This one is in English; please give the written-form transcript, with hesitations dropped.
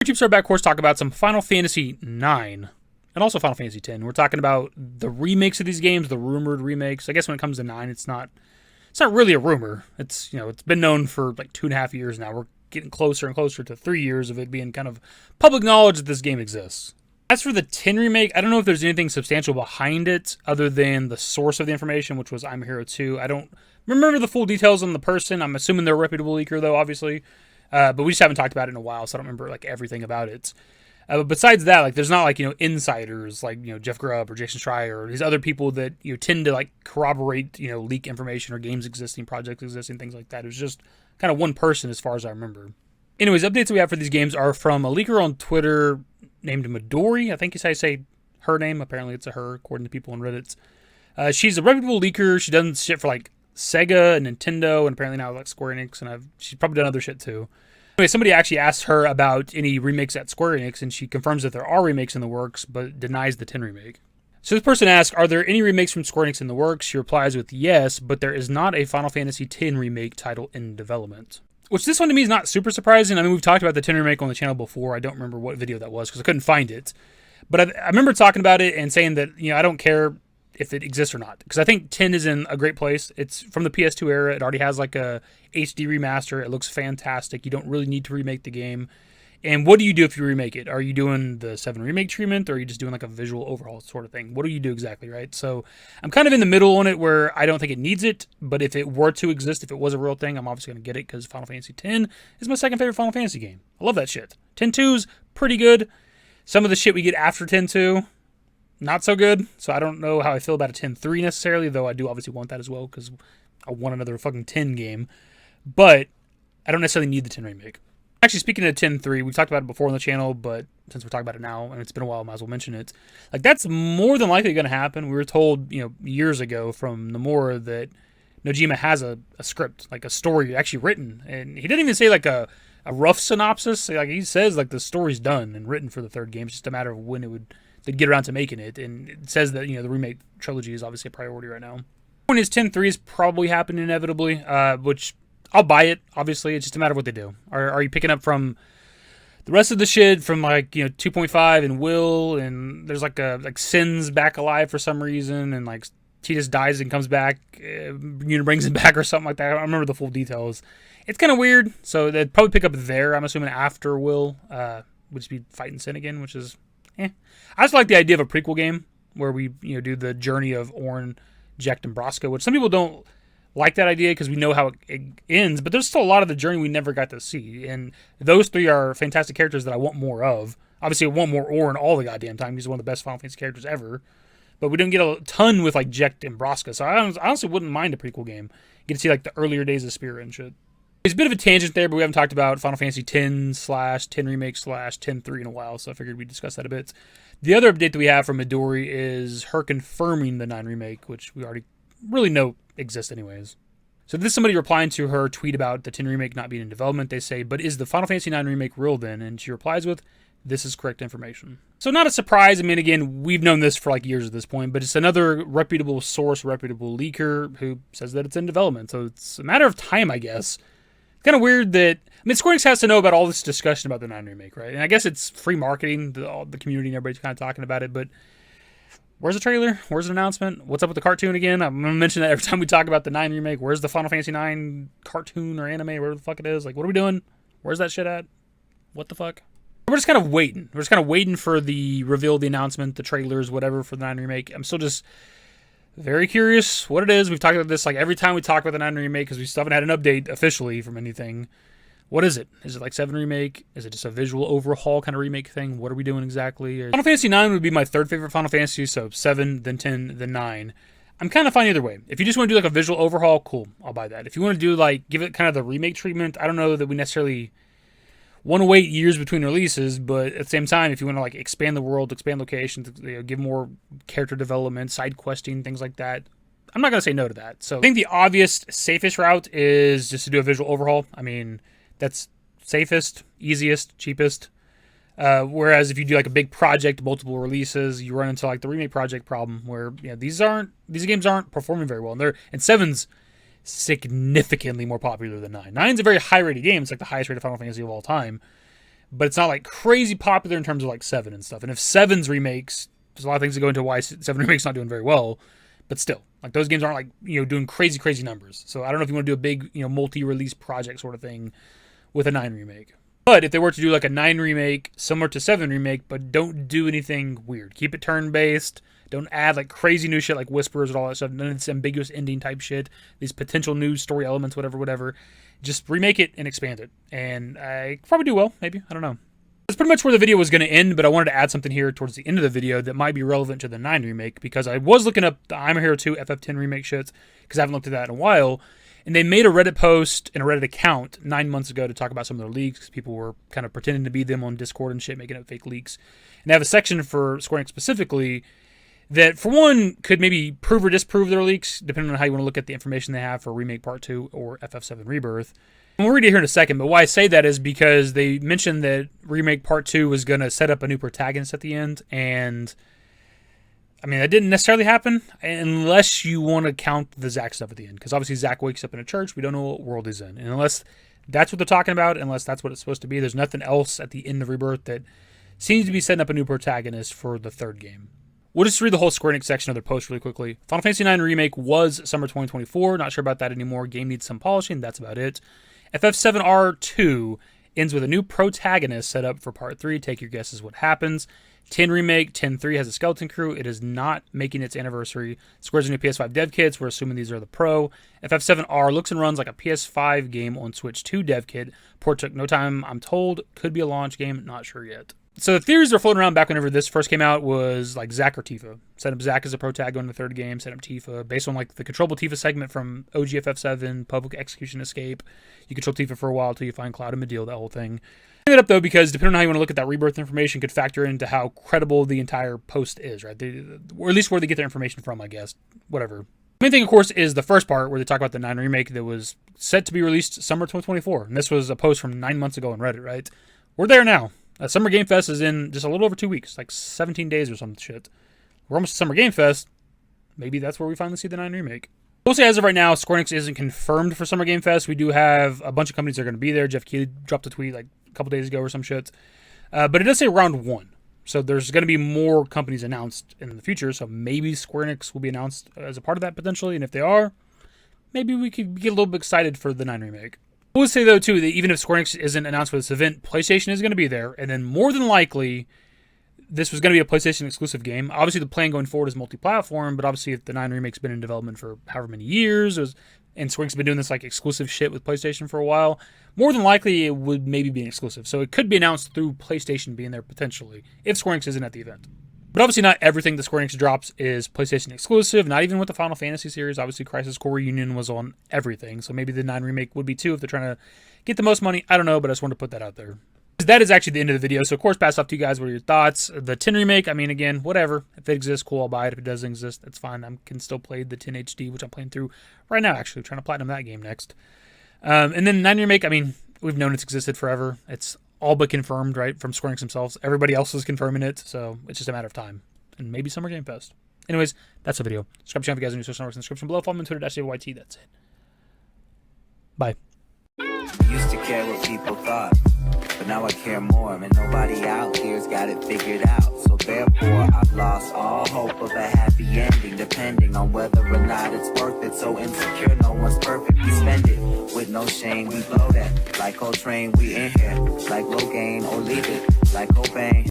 YouTube started back course talk about some Final Fantasy IX and also Final Fantasy X. We're talking about the remakes of these games, the rumored remakes. I guess when it comes to 9, it's not really a rumor. It's been known for like 2.5 years now. We're getting closer and closer to 3 years of it being kind of public knowledge that this game exists. As for the 10 remake, I don't know if there's anything substantial behind it other than the source of the information, which was I'm Hero 2. I don't remember the full details on the person. I'm assuming they're a reputable leaker though, obviously. But we just haven't talked about it in a while, so I don't remember like everything about it. But besides that, like there's not like insiders like Jeff Grubb or Jason Schreier or these other people that tend to like corroborate leak information or games existing, projects existing, things like that. It was just kind of one person as far as I remember. Anyways, updates we have for these games are from a leaker on Twitter named Midori. I think is how you say her name. Apparently it's a her according to people on Reddit. She's a reputable leaker. She does shit for like Sega and Nintendo, and apparently now like Square Enix, and she's probably done other shit too. Anyway, somebody actually asked her about any remakes at Square Enix, and she confirms that there are remakes in the works, but denies the 10 remake. So this person asks, are there any remakes from Square Enix in the works? She replies with yes, but there is not a Final Fantasy X remake title in development. Which this one to me is not super surprising. I mean, we've talked about the 10 remake on the channel before. I don't remember what video that was because I couldn't find it. But I remember talking about it and saying that, I don't care if it exists or not, because I think 10 is in a great place. It's from the PS2 era. It already has like a HD remaster. It looks fantastic. You don't really need to remake the game. And what do you do if you remake it? Are you doing the 7 remake treatment, or are you just doing like a visual overhaul sort of thing? What do you do exactly, right? So I'm kind of in the middle on it where I don't think it needs it, but if it were to exist, if it was a real thing, I'm obviously going to get it because Final Fantasy X is my second favorite Final Fantasy game. I love that shit. 10-2's pretty good. Some of the shit we get after 10-2, not so good, so I don't know how I feel about a 10-3 necessarily, though I do obviously want that as well, because I want another fucking 10 game, but I don't necessarily need the 10 remake. Actually, speaking of 10-3, we've talked about it before on the channel, but since we're talking about it now, and it's been a while, I might as well mention it. Like, that's more than likely going to happen. We were told, years ago from Nomura that Nojima has a script, like a story actually written, and he didn't even say like a rough synopsis. Like, he says like the story's done and written for the third game. It's just a matter of when they'd get around to making it, and it says that the remake trilogy is obviously a priority right now. Point is 10-3 is probably happening inevitably, which I'll buy it. Obviously, it's just a matter of what they do. Are you picking up from the rest of the shit from like 2.5 and Will, and there's like Sin's back alive for some reason, and like Tidus dies and comes back, brings him back or something like that. I don't remember the full details. It's kind of weird, so they'd probably pick up there. I'm assuming after Will, would just be fighting Sin again, which is. I just like the idea of a prequel game where we do the journey of Ornn, Jecht, and Braska, which some people don't like that idea because we know how it ends, but there's still a lot of the journey we never got to see, and those three are fantastic characters that I want more of. Obviously, I want more Ornn all the goddamn time. He's one of the best Final Fantasy characters ever, but we didn't get a ton with like Jecht and Braska, so I honestly wouldn't mind a prequel game. You get to see like the earlier days of Spira and shit. It's a bit of a tangent there, but we haven't talked about Final Fantasy X/10 Remake /10-3 in a while, so I figured we'd discuss that a bit. The other update that we have from Midori is her confirming the 9 Remake, which we already really know exists anyways. So this is somebody replying to her tweet about the 10 Remake not being in development. They say, but is the Final Fantasy IX Remake real then? And she replies with, this is correct information. So not a surprise. I mean, again, we've known this for like years at this point, but it's another reputable source, reputable leaker who says that it's in development. So it's a matter of time, I guess. It's kind of weird that, Square Enix has to know about all this discussion about the 9 Remake, right? And I guess it's free marketing, the community and everybody's kind of talking about it, but where's the trailer? Where's the announcement? What's up with the cartoon again? I'm going to mention that every time we talk about the 9 Remake. Where's the Final Fantasy IX cartoon or anime, whatever the fuck it is? Like, what are we doing? Where's that shit at? What the fuck? We're just kind of waiting. We're just kind of waiting for the reveal, the announcement, the trailers, whatever for the 9 Remake. I'm still just very curious what it is. We've talked about this like every time we talk about the 9 Remake because we still haven't had an update officially from anything. What is it? Is it like 7 Remake? Is it just a visual overhaul kind of remake thing? What are we doing exactly? Final Fantasy IX would be my third favorite Final Fantasy, so 7, then 10, then 9. I'm kind of fine either way. If you just want to do like a visual overhaul, cool, I'll buy that. If you want to do like, give it kind of the remake treatment, I don't know that we necessarily want to wait years between releases, but at the same time, if you want to like expand the world, expand locations, give more character development, side questing, things like that, I'm not going to say no to that. So I think the obvious, safest route is just to do a visual overhaul. I mean, that's safest, easiest, cheapest. Whereas if you do like a big project, multiple releases, you run into like the remake project problem where these games aren't performing very well. And 7's significantly more popular than 9. 9's a very high rated game. It's like the highest rated Final Fantasy of all time. but it's not like crazy popular in terms of like 7 and stuff. And if 7's remakes, there's a lot of things that go into why 7 Remake's not doing very well, but still, like those games aren't like, doing crazy numbers. So I don't know if you want to do a big, multi-release project sort of thing with a 9 remake. But if they were to do like a 9 remake similar to 7 remake, but don't do anything weird, keep it turn-based, don't add like crazy new shit like whispers and all that stuff, none of this ambiguous ending type shit, these potential new story elements, whatever. Just remake it and expand it. And I probably do well, maybe, I don't know. That's pretty much where the video was going to end, but I wanted to add something here towards the end of the video that might be relevant to the 9 remake, because I was looking up the I'm a Hero 2 FF10 remake shits, because I haven't looked at that in a while, and they made a Reddit post and a Reddit account 9 months ago to talk about some of their leaks, because people were kind of pretending to be them on Discord and shit, making up fake leaks. And they have a section for Square Enix specifically that, for one, could maybe prove or disprove their leaks, depending on how you want to look at the information they have for Remake Part 2 or FF7 Rebirth. We'll read it here in a second, but why I say that is because they mentioned that Remake Part 2 was going to set up a new protagonist at the end, and I mean, that didn't necessarily happen, unless you want to count the Zack stuff at the end, because obviously Zack wakes up in a church, we don't know what world he's in, and unless that's what they're talking about, unless that's what it's supposed to be, there's nothing else at the end of Rebirth that seems to be setting up a new protagonist for the 3rd game. We'll just read the whole Square Enix section of their post really quickly. Final Fantasy IX Remake was summer 2024, not sure about that anymore, game needs some polishing, that's about it. FF7R2 ends with a new protagonist set up for Part 3. Take your guesses what happens. 10 Remake, 10.3 has a skeleton crew. It is not making its anniversary. Square's new PS5 dev kits. We're assuming these are the Pro. FF7R looks and runs like a PS5 game on Switch 2 dev kit. Port took no time, I'm told. Could be a launch game, not sure yet. So the theories are floating around back whenever this first came out was like Zack or Tifa. Set up Zack as a protagonist in the 3rd game, set up Tifa based on like the controllable Tifa segment from OG FF7, Public Execution Escape. You control Tifa for a while until you find Cloud and Midori, that whole thing. I bring it up though because depending on how you want to look at that Rebirth information could factor into how credible the entire post is, right? Or at least where they get their information from, I guess. Whatever. The main thing, of course, is the first part where they talk about the 9 remake that was set to be released summer 2024. And this was a post from 9 months ago on Reddit, right? We're there now. Summer Game Fest is in just a little over 2 weeks, like 17 days or some shit. We're almost at Summer Game Fest. Maybe that's where we finally see the 9 remake. We'll say as of right now, Square Enix isn't confirmed for Summer Game Fest. We do have a bunch of companies that are going to be there. Geoff Keighley dropped a tweet like a couple days ago or some shit. But it does say round 1. So there's going to be more companies announced in the future. So maybe Square Enix will be announced as a part of that potentially. And if they are, maybe we could get a little bit excited for the 9 remake. I would say, though, too, that even if Square Enix isn't announced for this event, PlayStation is going to be there. And then more than likely, this was going to be a PlayStation exclusive game. Obviously, the plan going forward is multi-platform, but obviously, if the 9 remake's been in development for however many years, and Square Enix has been doing this like exclusive shit with PlayStation for a while, more than likely it would maybe be an exclusive. So it could be announced through PlayStation being there potentially, if Square Enix isn't at the event. But obviously not everything that Square Enix drops is PlayStation exclusive, not even with the Final Fantasy series. Obviously Crisis Core Reunion was on everything, so maybe the 9 remake would be too if they're trying to get the most money. I don't know, but I just wanted to put that out there. That is actually the end of the video, so of course pass off to you guys. What are your thoughts? The 10 remake, I mean, again, whatever. If it exists, cool, I'll buy it. If it doesn't exist, that's fine. I can still play the 10 HD, which I'm playing through right now, actually. Trying to platinum that game next. And then 9 remake, I mean, we've known it's existed forever. It's all but confirmed, right, from Square Enix themselves. Everybody else is confirming it, so it's just a matter of time. And maybe Summer Game Fest. Anyways, that's the video. Subscribe to the channel if you guys are new, social networks in the description below. Follow me on Twitter, @DaveYT. That's it. Bye. Used to care what people thought, but now I care more, and nobody out here's got it figured out. So therefore, I've lost all hope of a happy ending, depending on whether or not it's worth it. So insecure, no one's perfect. We spend it with no shame. We blow that like Coltrane. We in here like Low Gain, or leave it like Cobain.